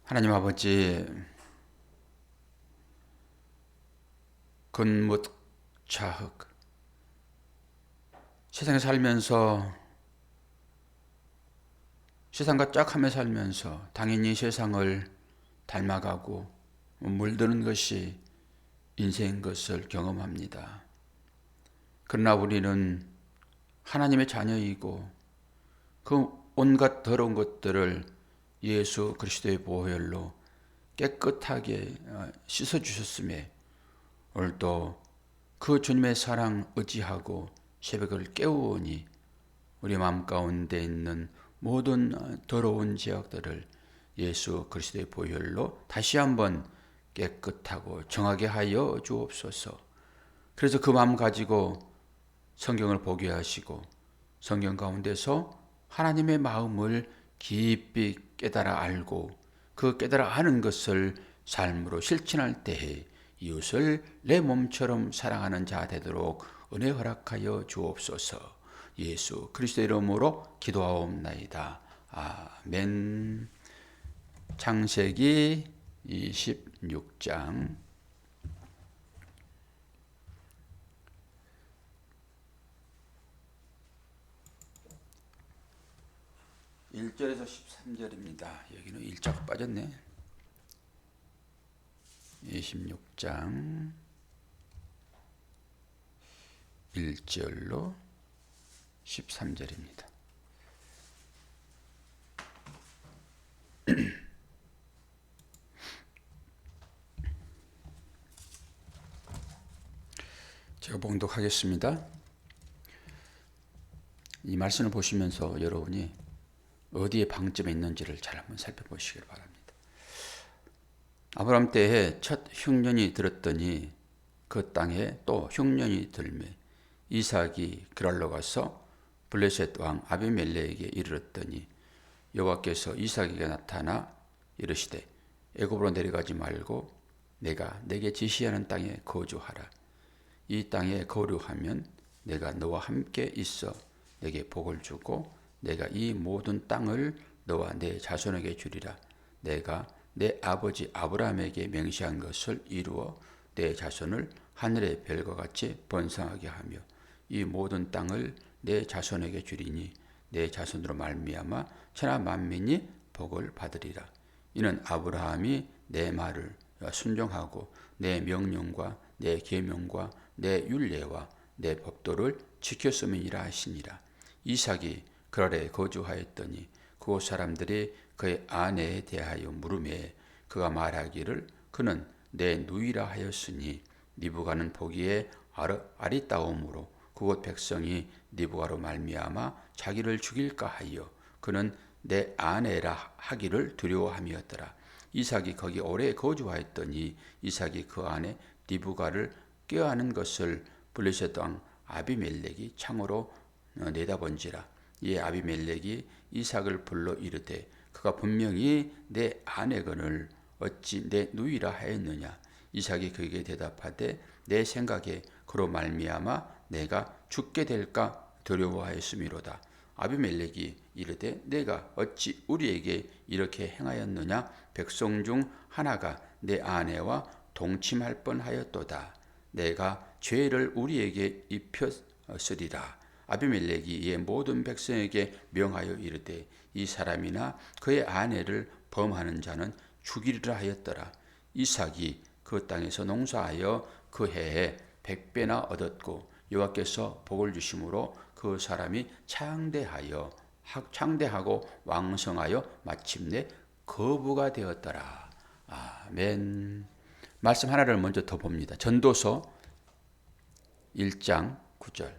하나님 아버지, 근뭇 자흑, 세상에 살면서 세상과 짝하며 살면서 당연히 세상을 닮아가고 물드는 것이 인생인 것을 경험합니다. 그러나 우리는 하나님의 자녀이고 그 온갖 더러운 것들을 예수 그리스도의 보혈로 깨끗하게 씻어주셨음에 오늘도 그 주님의 사랑 의지하고 새벽을 깨우오니 우리 마음 가운데 있는 모든 더러운 죄악들을 예수 그리스도의 보혈로 다시 한번 깨끗하고 정하게 하여 주옵소서. 그래서 그 마음 가지고 성경을 보게 하시고 성경 가운데서 하나님의 마음을 깊이 깨달아 알고 그 깨달아 아는 것을 삶으로 실천할 때에 이웃을 내 몸처럼 사랑하는 자 되도록 은혜 허락하여 주옵소서. 예수 그리스도 이름으로 기도하옵나이다. 아멘. 창세기 26장 1절에서 13절입니다. 여기는 1자가 빠졌네. 26장 1절로 13절입니다. 제가 봉독하겠습니다. 이 말씀을 보시면서 여러분이 어디에 방점이 있는지를 잘 한번 살펴보시길 바랍니다. 아브라함 때에 첫 흉년이 들었더니 그 땅에 또 흉년이 들매 이삭이 그랄로 가서 블레셋 왕 아비멜렉에게 이르렀더니 여호와께서 이삭에게 나타나 이르시되 애굽으로 내려가지 말고 내가 내게 지시하는 땅에 거주하라. 이 땅에 거류하면 내가 너와 함께 있어 내게 복을 주고 내가 이 모든 땅을 너와 내 자손에게 주리라. 내가 내 아버지 아브라함에게 맹세한 것을 이루어 내 자손을 하늘의 별과 같이 번성하게 하며 이 모든 땅을 내 자손에게 주리니 내 자손으로 말미암아 천하 만민이 복을 받으리라. 이는 아브라함이 내 말을 순종하고 내 명령과 내 계명과 내 율례와 내 법도를 지켰음이니라 하시니라. 이삭이 그랄에 거주하였더니 그곳 사람들이 그의 아내에 대하여 물으매 그가 말하기를 그는 내 누이라 하였으니 니브가는 보기에 아리따움으로 그곳 백성이 니브가로 말미암아 자기를 죽일까 하여 그는 내 아내라 하기를 두려워함이었더라. 이삭이 거기 오래 거주하였더니 이삭이 그 아내 니브가를 꾀하는 것을 블레셋 왕 아비멜렉이 창으로 내다본지라. 이에 아비멜렉이 이삭을 불러 이르되 그가 분명히 내 아내거늘 어찌 내 누이라 하였느냐. 이삭이 그에게 대답하되 내 생각에 그로 말미암아 내가 죽게 될까 두려워하였음이로다. 아비멜렉이 이르되 내가 어찌 우리에게 이렇게 행하였느냐. 백성 중 하나가 내 아내와 동침할 뻔하였도다. 내가 죄를 우리에게 입혔으리라. 아비멜렉이 이에 모든 백성에게 명하여 이르되 이 사람이나 그의 아내를 범하는 자는 죽이리라 하였더라. 이삭이 그 땅에서 농사하여 그 해에 100배나 얻었고 여호와께서 복을 주심으로 그 사람이 창대하고 왕성하여 마침내 거부가 되었더라. 아멘. 말씀 하나를 먼저 더 봅니다. 전도서 1장 9절.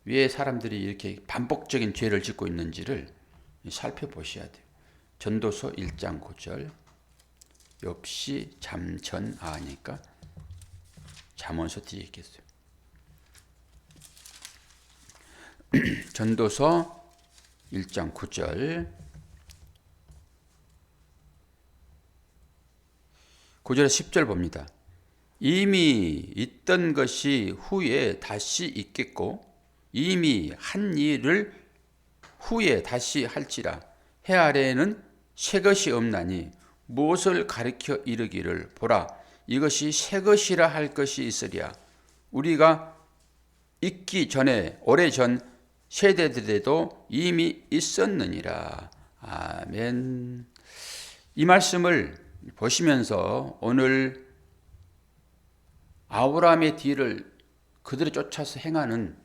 왜 사람들이 이렇게 반복적인 죄를 짓고 있는지를 살펴보셔야 돼요. 전도서 1장 9절. 욥시 잠전아니까 잠언서 뒤에 있겠어요. 전도서 1장 9절. 9절에 10절 봅니다. 이미 있던 것이 후에 다시 있겠고 이미 한 일을 후에 다시 할지라. 해 아래에는 새 것이 없나니 무엇을 가리켜 이르기를 보라 이것이 새 것이라 할 것이 있으랴. 우리가 있기 전에 오래전 세대들에도 이미 있었느니라. 아멘. 이 말씀을 보시면서 오늘 아브라함의 뒤를 그들을 쫓아서 행하는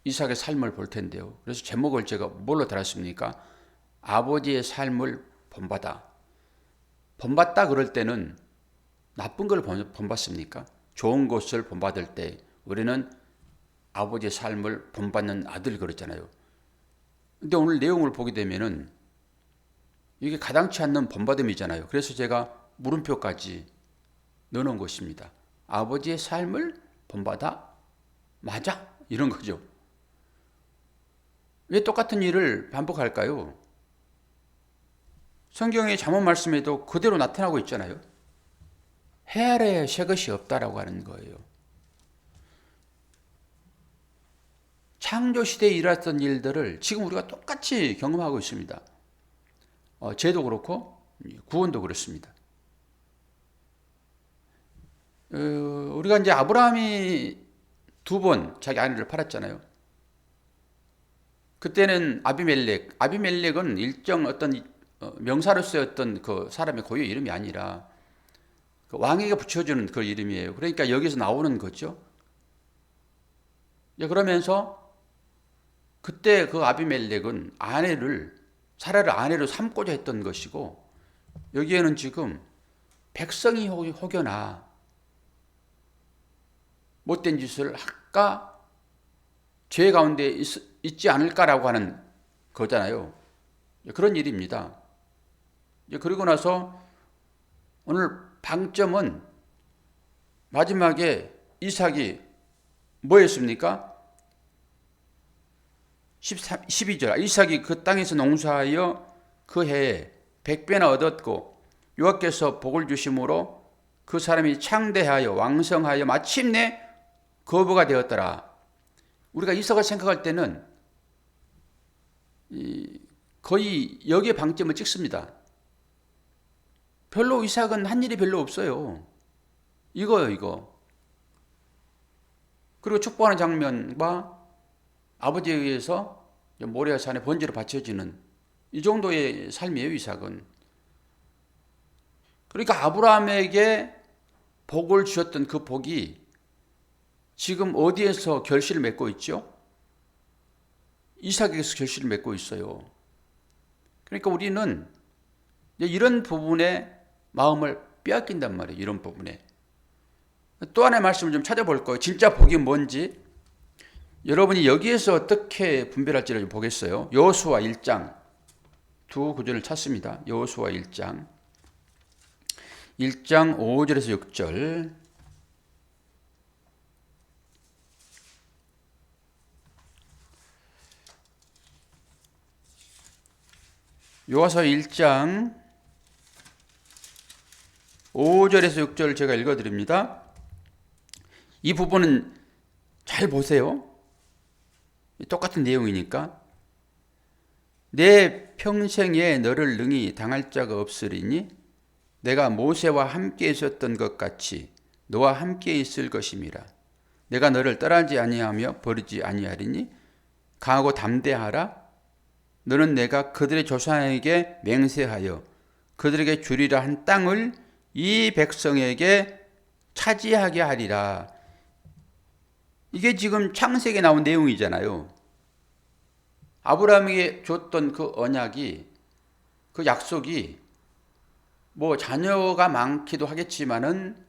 이삭의 삶을 볼 텐데요. 그래서 제목을 제가 뭘로 달았습니까? 아버지의 삶을 본받아. 본받다 그럴 때는 나쁜 걸 본받습니까? 좋은 것을 본받을 때 우리는 아버지의 삶을 본받는 아들 그랬잖아요. 근데 오늘 내용을 보게 되면은 이게 가당치 않는 본받음이잖아요. 그래서 제가 물음표까지 넣어놓은 것입니다. 아버지의 삶을 본받아? 맞아? 이런 거죠. 왜 똑같은 일을 반복할까요? 성경의 잠언 말씀에도 그대로 나타나고 있잖아요. 해 아래에 새 것이 없다라고 하는 거예요. 창조시대에 일어났던 일들을 지금 우리가 똑같이 경험하고 있습니다. 죄도 그렇고 구원도 그렇습니다. 우리가 이제 아브라함이 2번 자기 아내를 팔았잖아요. 그때는 아비멜렉은 일정 어떤 명사로서의 어떤 그 사람의 고유 이름이 아니라 그 왕에게 붙여주는 그 이름이에요. 그러니까 여기서 나오는 거죠. 그러면서 그때 그 아비멜렉은 사라를 아내로 삼고자 했던 것이고 여기에는 지금 백성이 혹여나 못된 짓을 할까 죄 가운데 있지 않을까라고 하는 거잖아요. 그런 일입니다. 그리고 나서 오늘 방점은 마지막에 이삭이 뭐였습니까? 12절 이삭이 그 땅에서 농사하여 그 해에 100배나 얻었고 여호와께서 복을 주심으로 그 사람이 창대하여 왕성하여 마침내 거부가 되었더라. 우리가 이삭을 생각할 때는 거의 여기에 방점을 찍습니다. 별로 이삭은 한 일이 별로 없어요. 이거요, 이거. 그리고 축복하는 장면과 아버지에 의해서 모리아 산에 번제로 바쳐지는 이 정도의 삶이에요, 이삭은. 그러니까 아브라함에게 복을 주셨던 그 복이 지금 어디에서 결실을 맺고 있죠? 이삭에게서 결실을 맺고 있어요. 그러니까 우리는 이런 부분에 마음을 빼앗긴단 말이에요. 이런 부분에. 또 하나의 말씀을 좀 찾아볼 거예요. 진짜 복이 뭔지. 여러분이 여기에서 어떻게 분별할지를 보겠어요. 여호수아 1장 두 구절을 찾습니다. 여호수아 1장 5절에서 6절. 여호수아 1장 5절에서 6절을 제가 읽어드립니다. 이 부분은 잘 보세요. 똑같은 내용이니까. 내 평생에 너를 능히 당할 자가 없으리니 내가 모세와 함께 있었던 것 같이 너와 함께 있을 것임이라. 내가 너를 떠나지 아니하며 버리지 아니하리니 강하고 담대하라. 너는 내가 그들의 조상에게 맹세하여 그들에게 주리라 한 땅을 이 백성에게 차지하게 하리라. 이게 지금 창세기에 나온 내용이잖아요. 아브라함에게 줬던 그 언약이, 그 약속이 뭐 자녀가 많기도 하겠지만은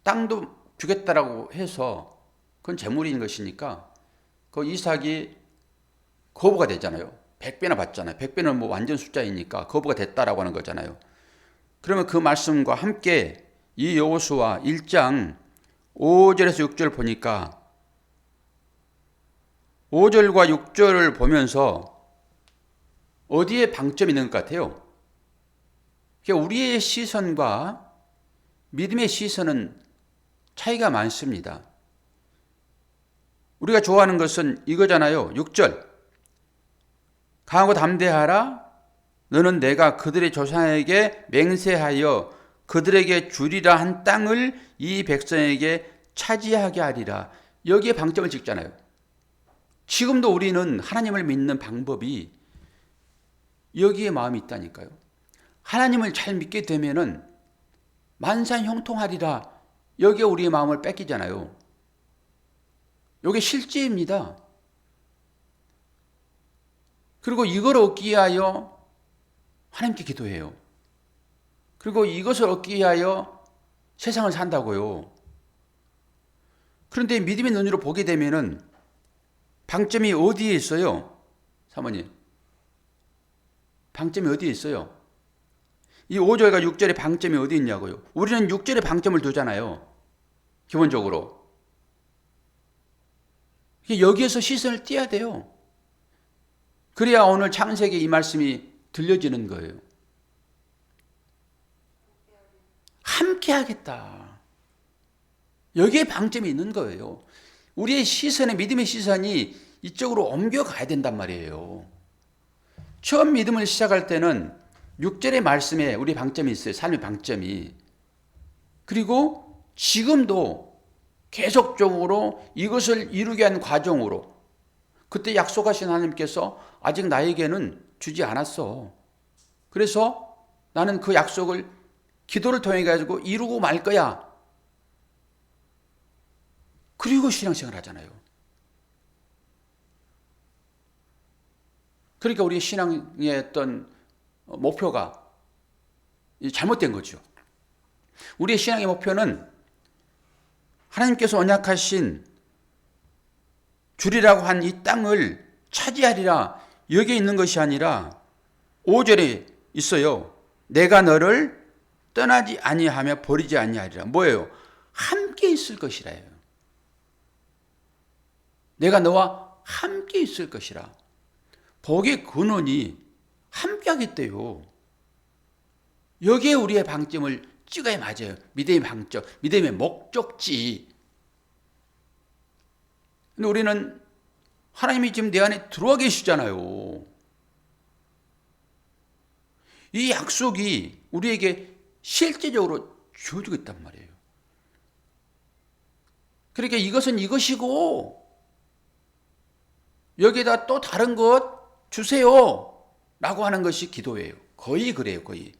땅도 주겠다라고 해서 그건 재물인 것이니까 그 이삭이 거부가 되잖아요. 100배나 받잖아요. 100배는 뭐 완전 숫자이니까 거부가 됐다라고 하는 거잖아요. 그러면 그 말씀과 함께 이 여호수아 1장 5절에서 6절 보니까 5절과 6절을 보면서 어디에 방점이 있는 것 같아요? 우리의 시선과 믿음의 시선은 차이가 많습니다. 우리가 좋아하는 것은 이거잖아요. 6절. 강하고 담대하라. 너는 내가 그들의 조상에게 맹세하여 그들에게 주리라 한 땅을 이 백성에게 차지하게 하리라. 여기에 방점을 찍잖아요. 지금도 우리는 하나님을 믿는 방법이 여기에 마음이 있다니까요. 하나님을 잘 믿게 되면은 만산 형통하리라. 여기에 우리의 마음을 뺏기잖아요. 이게 실제입니다. 그리고 이걸 얻기 위하여 하나님께 기도해요. 그리고 이것을 얻기 위하여 세상을 산다고요. 그런데 믿음의 눈으로 보게 되면은 방점이 어디에 있어요? 사모님, 방점이 어디에 있어요? 이 5절과 6절의 방점이 어디 있냐고요? 우리는 6절에 방점을 두잖아요. 기본적으로. 여기에서 시선을 띄어야 돼요. 그래야 오늘 창세기 이 말씀이 들려지는 거예요. 함께 하겠다. 여기에 방점이 있는 거예요. 우리의 시선의 믿음의 시선이 이쪽으로 옮겨가야 된단 말이에요. 처음 믿음을 시작할 때는 6절의 말씀에 우리 방점이 있어요. 삶의 방점이. 그리고 지금도 계속적으로 이것을 이루게 한 과정으로 그때 약속하신 하나님께서 아직 나에게는 주지 않았어. 그래서 나는 그 약속을 기도를 통해 가지고 이루고 말 거야. 그리고 신앙생활 하잖아요. 그러니까 우리 신앙의 어떤 목표가 잘못된 거죠. 우리의 신앙의 목표는 하나님께서 언약하신 주리라고 한 이 땅을 차지하리라 여기에 있는 것이 아니라 5절에 있어요. 내가 너를 떠나지 아니하며 버리지 아니하리라. 뭐예요? 함께 있을 것이라요. 내가 너와 함께 있을 것이라. 복의 근원이 함께 하겠대요. 여기에 우리의 방점을 찍어야 맞아요. 믿음의 방점, 믿음의 목적지. 근데 우리는 하나님이 지금 내 안에 들어와 계시잖아요. 이 약속이 우리에게 실제적으로 주어지고 있단 말이에요. 그러니까 이것은 이것이고 여기에다 또 다른 것 주세요 라고 하는 것이 기도예요. 거의 그래요. 거의.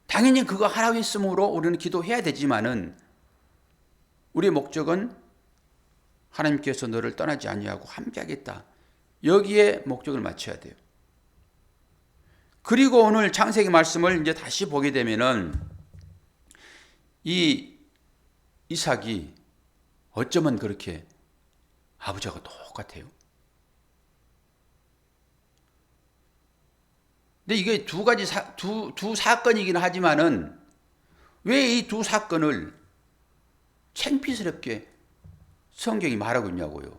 당연히 그거 하라고 했으므로 우리는 기도해야 되지만은 우리의 목적은 하나님께서 너를 떠나지 아니하고 함께하겠다. 여기에 목적을 맞춰야 돼요. 그리고 오늘 창세기 말씀을 이제 다시 보게 되면은 이 이삭이 어쩌면 그렇게 아버지하고 똑같아요. 근데 이게 두 가지 두 사건이긴 하지만은 왜 이 두 사건을 창피스럽게 성경이 말하고 있냐고요.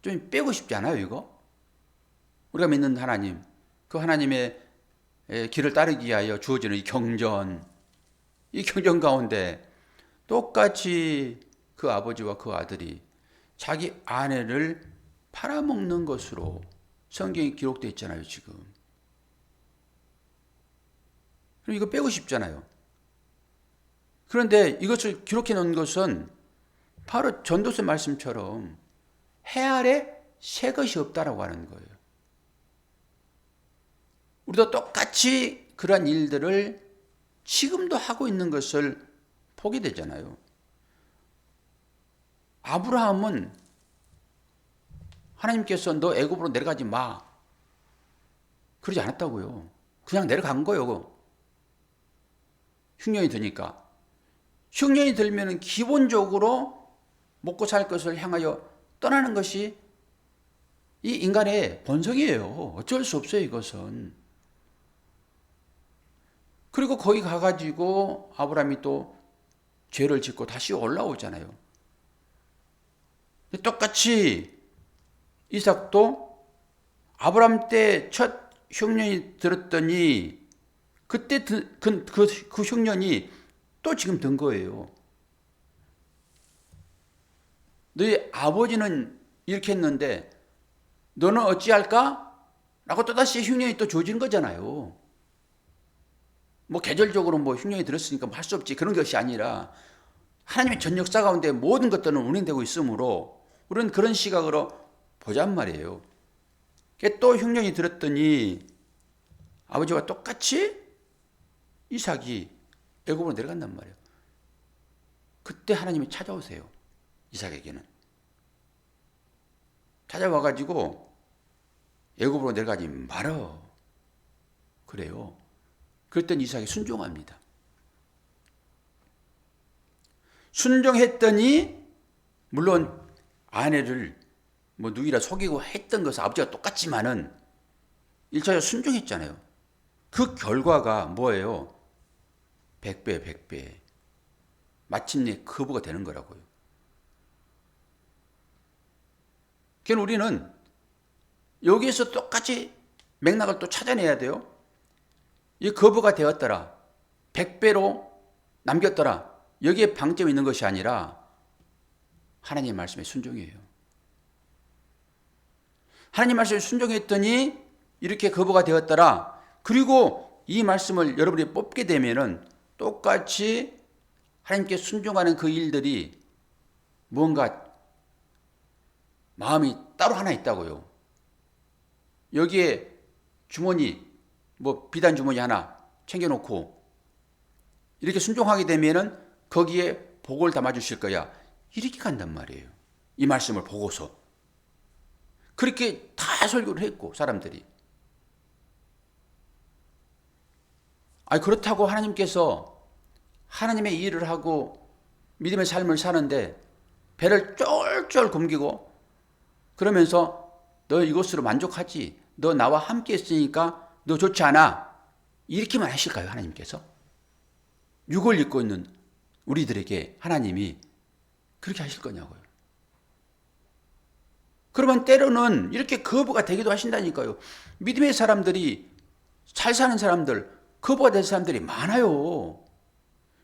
좀 빼고 싶지 않아요, 이거? 우리가 믿는 하나님, 그 하나님의 길을 따르기 위하여 주어지는 이 경전 가운데 똑같이 그 아버지와 그 아들이 자기 아내를 팔아먹는 것으로 성경이 기록되어 있잖아요, 지금. 그럼 이거 빼고 싶잖아요. 그런데 이것을 기록해 놓은 것은 바로 전도서 말씀처럼 해 아래 새 것이 없다라고 하는 거예요. 우리도 똑같이 그러한 일들을 지금도 하고 있는 것을 보게 되잖아요. 아브라함은 하나님께서 너 애굽으로 내려가지 마. 그러지 않았다고요. 그냥 내려간 거예요. 흉년이 드니까. 흉년이 들면 기본적으로 먹고 살 것을 향하여 떠나는 것이 이 인간의 본성이에요. 어쩔 수 없어요, 이것은. 그리고 거기 가가지고 아브라함이 또 죄를 짓고 다시 올라오잖아요. 똑같이 이삭도 아브라함 때 첫 흉년이 들었더니 그때 그 흉년이 또 지금 든 거예요. 너희 아버지는 이렇게 했는데 너는 어찌할까? 라고 또다시 흉년이 또 주어지는 거잖아요. 뭐 계절적으로 뭐 흉년이 들었으니까 뭐 할 수 없지, 그런 것이 아니라 하나님의 전 역사 가운데 모든 것들은 운행되고 있으므로 우리는 그런 시각으로 보잔 말이에요. 또 흉년이 들었더니 아버지와 똑같이 이삭이 애굽으로 내려간단 말이에요. 그때 하나님이 찾아오세요. 이삭에게는. 찾아와가지고 애굽으로 내려가지 말어. 그래요. 그랬더니 이삭이 순종합니다. 순종했더니 물론 아내를 뭐 누이라 속이고 했던 것은 아버지가 똑같지만은 1차적으로 순종했잖아요. 그 결과가 뭐예요? 100배, 100배. 마침내 거부가 되는 거라고요. 그러니까 우리는 여기에서 똑같이 맥락을 또 찾아내야 돼요. 이 거부가 되었더라, 100배로 남겼더라, 여기에 방점이 있는 것이 아니라 하나님의 말씀에 순종이에요. 하나님 말씀에 순종했더니 이렇게 거부가 되었더라. 그리고 이 말씀을 여러분이 뽑게 되면은 똑같이 하나님께 순종하는 그 일들이 무언가 마음이 따로 하나 있다고요. 여기에 주머니, 뭐 비단 주머니 하나 챙겨놓고 이렇게 순종하게 되면은 거기에 복을 담아주실 거야. 이렇게 간단 말이에요. 이 말씀을 보고서. 그렇게 다 설교를 했고 사람들이. 그렇다고 하나님께서 하나님의 일을 하고 믿음의 삶을 사는데 배를 쫄쫄 굶기고 그러면서 너 이것으로 만족하지? 너 나와 함께 했으니까 너 좋지 않아? 이렇게만 하실까요? 하나님께서? 육을 입고 있는 우리들에게 하나님이 그렇게 하실 거냐고요. 그러면 때로는 이렇게 거부가 되기도 하신다니까요. 믿음의 사람들이, 잘 사는 사람들, 거부가 된 사람들이 많아요.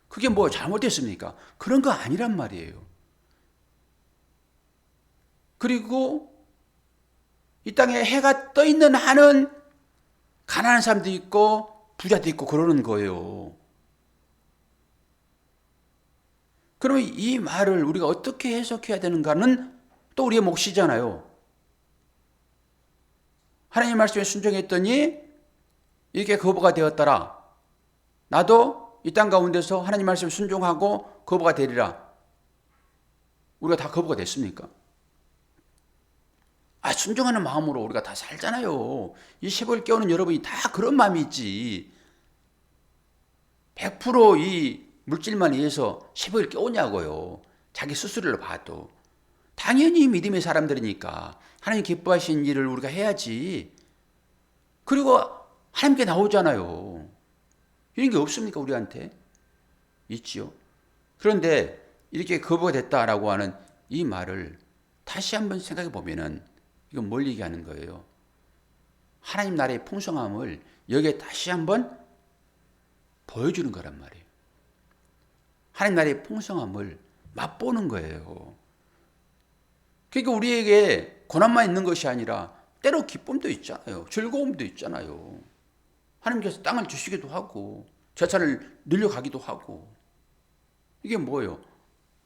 그게 뭐 잘못됐습니까? 그런 거 아니란 말이에요. 그리고 이 땅에 해가 떠 있는 한은 가난한 사람도 있고 부자도 있고 그러는 거예요. 그러면 이 말을 우리가 어떻게 해석해야 되는가는 또 우리의 몫이잖아요. 하나님 말씀에 순종했더니 이렇게 거부가 되었더라. 나도 이 땅 가운데서 하나님 말씀에 순종하고 거부가 되리라. 우리가 다 거부가 됐습니까? 순종하는 마음으로 우리가 다 살잖아요. 이 쉐보를 깨우는 여러분이 다 그런 마음이 있지. 100%이 물질만 의해서 쉐보를 깨우냐고요. 자기 스스로를 봐도. 당연히 믿음의 사람들이니까 하나님 기뻐하신 일을 우리가 해야지. 그리고 하나님께 나오잖아요. 이런 게 없습니까? 우리한테? 있지요. 그런데 이렇게 거부가 됐다라고 하는 이 말을 다시 한번 생각해 보면은 이건 뭘 얘기하는 거예요? 하나님 나라의 풍성함을 여기에 다시 한번 보여주는 거란 말이에요. 하나님 나라의 풍성함을 맛보는 거예요. 그러니까 우리에게 고난만 있는 것이 아니라 때로 기쁨도 있잖아요. 즐거움도 있잖아요. 하나님께서 땅을 주시기도 하고 재산을 늘려가기도 하고. 이게 뭐예요?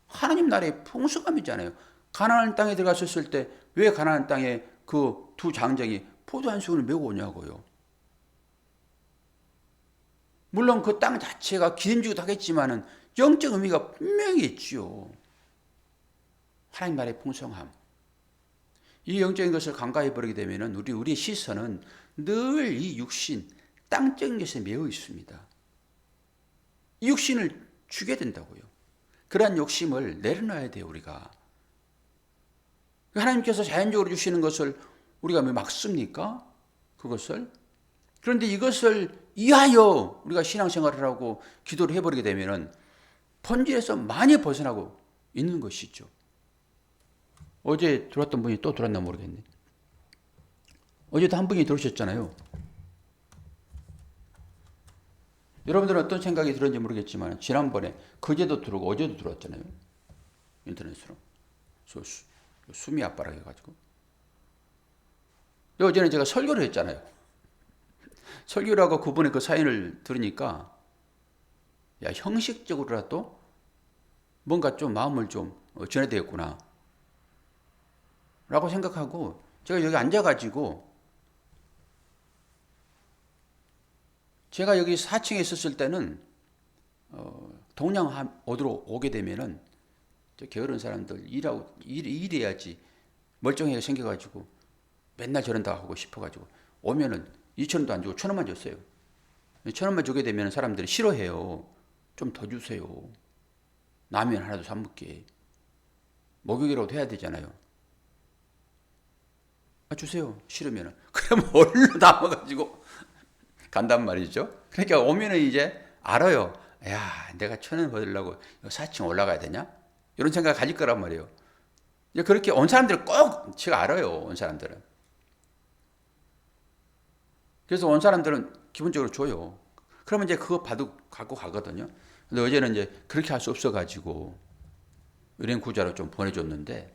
하나님 나라의 풍성함이잖아요. 가나안 땅에 들어갔을 때 왜 가나안 땅에 그 두 장정이 포도 한 송이를 메고 오냐고요. 물론 그 땅 자체가 기름지기도 하겠지만은 영적 의미가 분명히 있지요. 하나님 나라의 풍성함. 이 영적인 것을 간과해 버리게 되면은 우리의 시선은 늘 이 육신, 땅적인 것에 매여 있습니다. 이 육신을 주게 된다고요. 그러한 욕심을 내려놔야 돼요, 우리가. 하나님께서 자연적으로 주시는 것을 우리가 왜 막습니까? 그것을. 그런데 이것을 이하여 우리가 신앙생활을 하고 기도를 해버리게 되면은 본질에서 많이 벗어나고 있는 것이죠. 어제 들어왔던 분이 또 들어왔나 모르겠네. 어제도 한 분이 들어오셨잖아요. 여러분들은 어떤 생각이 들었는지 모르겠지만 지난번에 그제도 들어오고 어제도 들어왔잖아요. 인터넷으로. 숨이 압박을 해가지고. 어제는 제가 설교를 했잖아요. 설교를 하고 그분의 그 사연을 들으니까 야, 형식적으로라도 뭔가 좀 마음을 좀 전해야 되겠구나 라고 생각하고 제가 여기 앉아가지고 제가 여기 4층에 있었을 때는 동양 어디로 오게 되면은 저 게으른 사람들 일해야지 멀쩡하게 생겨가지고 맨날 저런다 하고 싶어가지고 오면은 2,000원도 안 주고 1,000원만 줬어요. 1,000원만 주게 되면 사람들이 싫어해요. 좀 더 주세요. 라면 하나도 사 먹게. 목욕이라도 해야 되잖아요. 아, 주세요. 싫으면은. 그러면 얼른 담아가지고 간단 말이죠. 그러니까 오면은 이제 알아요. 야, 내가 1,000원 받으려고 4층 올라가야 되냐? 이런 생각 가질 거란 말이에요. 이제 그렇게 온 사람들은 꼭 제가 알아요. 온 사람들은. 그래서 온 사람들은 기본적으로 줘요. 그러면 이제 그거 갖고 가거든요. 근데 어제는 이제 그렇게 할 수 없어가지고 은행 구자로 좀 보내줬는데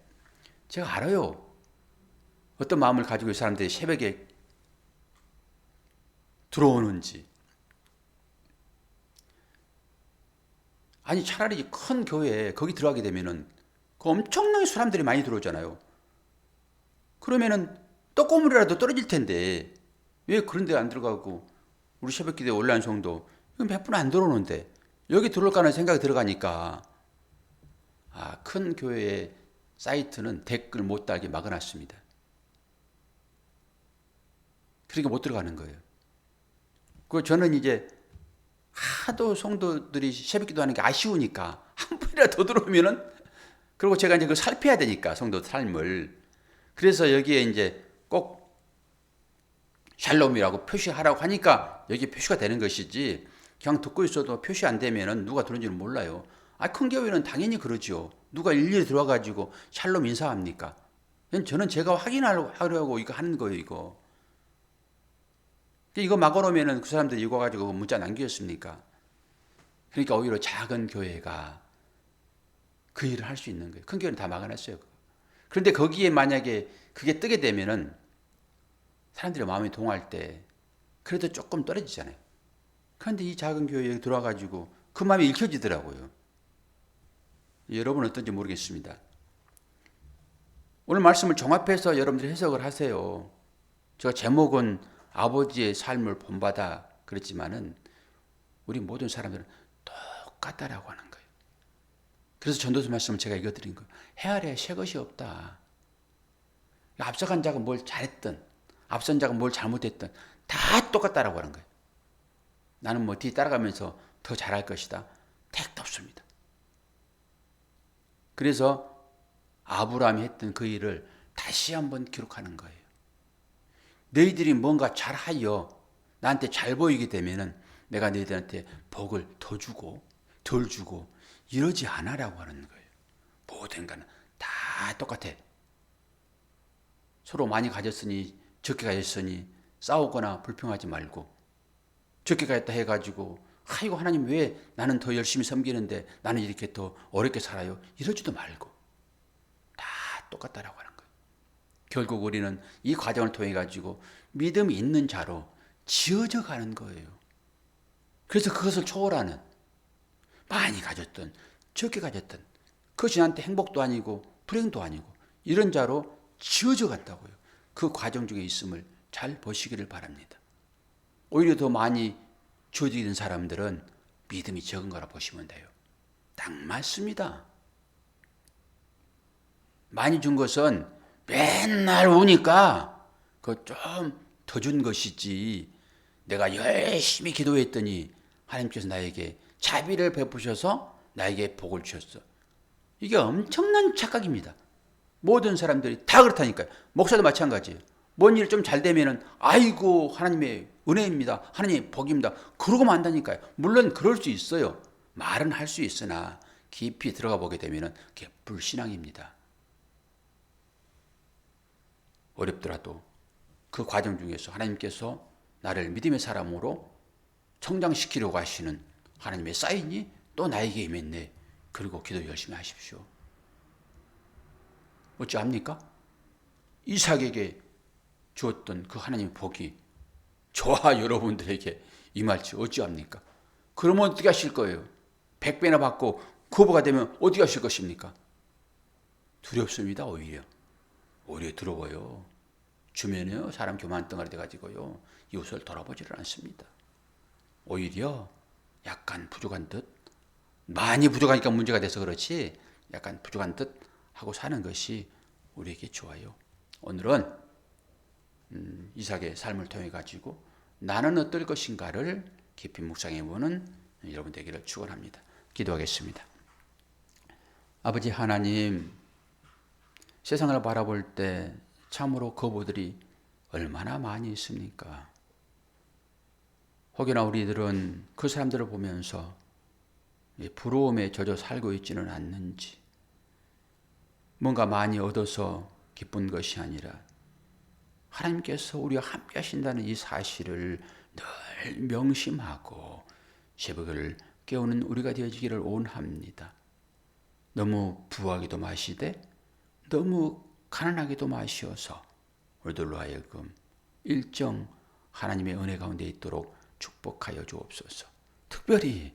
제가 알아요. 어떤 마음을 가지고 이 사람들이 새벽에 들어오는지. 아니 차라리 큰 교회에 거기 들어가게 되면은 그 엄청나게 사람들이 많이 들어오잖아요. 그러면은 떡고물이라도 떨어질 텐데 왜 그런 데 안 들어가고 우리 새벽기도에 온라인 성도 이건 몇 분 안 들어오는데 여기 들어올까 하는 생각이 들어가니까 큰 교회의 사이트는 댓글 못 달게 막아놨습니다. 그러니까 못 들어가는 거예요. 그 저는 이제 하도 성도들이 새벽기도 하는 게 아쉬우니까 한 분이라도 더 들어오면은 그리고 제가 이제 그걸 살펴야 되니까 성도 삶을 그래서 여기에 이제 꼭 샬롬이라고 표시하라고 하니까 여기 표시가 되는 것이지 그냥 듣고 있어도 표시 안 되면은 누가 들은지는 몰라요. 큰 교회는 당연히 그러지요. 누가 일일이 들어와가지고 샬롬 인사합니까? 저는 제가 확인하려고 이거 하는 거예요, 이거. 이거 막아놓으면은 그 사람들이 이거 가지고 문자 남기겠습니까? 그러니까 오히려 작은 교회가 그 일을 할 수 있는 거예요. 큰 교회는 다 막아놨어요. 그런데 거기에 만약에 그게 뜨게 되면은 사람들의 마음이 동할 때 그래도 조금 떨어지잖아요. 그런데 이 작은 교회에 들어와가지고 그 마음이 읽혀지더라고요. 여러분 어떤지 모르겠습니다. 오늘 말씀을 종합해서 여러분들이 해석을 하세요. 제가 제목은 아버지의 삶을 본받아 그랬지만은 우리 모든 사람들은 똑같다라고 하는 거예요. 그래서 전도서 말씀을 제가 읽어드린 거예요. 해 아래 새 것이 없다. 앞서간 자가 뭘 잘했든 앞선 자가 뭘 잘못했든 다 똑같다라고 하는 거예요. 나는 뭐 뒤 따라가면서 더 잘할 것이다. 택도 없습니다. 그래서 아브라함이 했던 그 일을 다시 한번 기록하는 거예요. 너희들이 뭔가 잘하여 나한테 잘 보이게 되면은 내가 너희들한테 복을 더 주고 덜 주고 이러지 않아라고 하는 거예요. 모든 거는 다 똑같아. 서로 많이 가졌으니 적게 가졌으니 싸우거나 불평하지 말고 적게 가졌다 해가지고 아이고 하나님 왜 나는 더 열심히 섬기는데 나는 이렇게 더 어렵게 살아요. 이러지도 말고 다 똑같다라고 하는 거예요. 결국 우리는 이 과정을 통해 가지고 믿음이 있는 자로 지어져 가는 거예요. 그래서 그것을 초월하는 많이 가졌든 적게 가졌든 그것이 나한테 행복도 아니고 불행도 아니고 이런 자로 지어져 갔다고요. 그 과정 중에 있음을 잘 보시기를 바랍니다. 오히려 더 많이 주어지는 사람들은 믿음이 적은 거라 보시면 돼요. 딱 맞습니다. 많이 준 것은 맨날 우니까 그거 좀 더 준 것이지 내가 열심히 기도했더니 하나님께서 나에게 자비를 베푸셔서 나에게 복을 주셨어. 이게 엄청난 착각입니다. 모든 사람들이 다 그렇다니까요. 목사도 마찬가지예요. 뭔 일 좀 잘 되면은 아이고 하나님의 은혜입니다. 하나님의 복입니다. 그러고만 한다니까요. 물론 그럴 수 있어요. 말은 할 수 있으나 깊이 들어가 보게 되면은 그게 불신앙입니다. 어렵더라도 그 과정 중에서 하나님께서 나를 믿음의 사람으로 성장시키려고 하시는 하나님의 사인이 또 나에게 임했네. 그리고 기도 열심히 하십시오. 어찌합니까? 이삭에게 주었던 그 하나님의 복이 저와 여러분들에게 임할지 어찌합니까? 그러면 어떻게 하실 거예요? 100배나 받고 후보가 되면 어떻게 하실 것입니까? 두렵습니다. 오히려 두려워요. 주면요 사람 교만 덩어리 돼가지고요 이웃을 돌아보지를 않습니다. 오히려 약간 부족한 듯, 많이 부족하니까 문제가 돼서 그렇지 약간 부족한 듯 하고 사는 것이 우리에게 좋아요. 오늘은 이삭의 삶을 통해 가지고 나는 어떨 것인가를 깊이 묵상해보는 여러분 되기를 축원합니다. 기도하겠습니다. 아버지 하나님, 세상을 바라볼 때 참으로 거부들이 얼마나 많이 있습니까? 혹여나 우리들은 그 사람들을 보면서 부러움에 젖어 살고 있지는 않는지, 뭔가 많이 얻어서 기쁜 것이 아니라 하나님께서 우리와 함께 하신다는 이 사실을 늘 명심하고 새벽을 깨우는 우리가 되어지기를 원합니다. 너무 부하기도 마시되 너무 가난하기도 마시어서 우리들로 하여금 일정 하나님의 은혜 가운데 있도록 축복하여 주옵소서. 특별히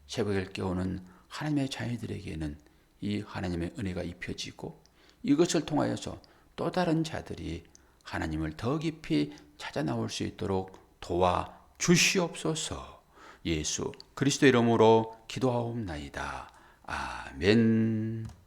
새벽을 깨우는 하나님의 자녀들에게는 이 하나님의 은혜가 입혀지고 이것을 통하여서 또 다른 자들이 하나님을 더 깊이 찾아 나올 수 있도록 도와 주시옵소서. 예수 그리스도 이름으로 기도하옵나이다. 아멘.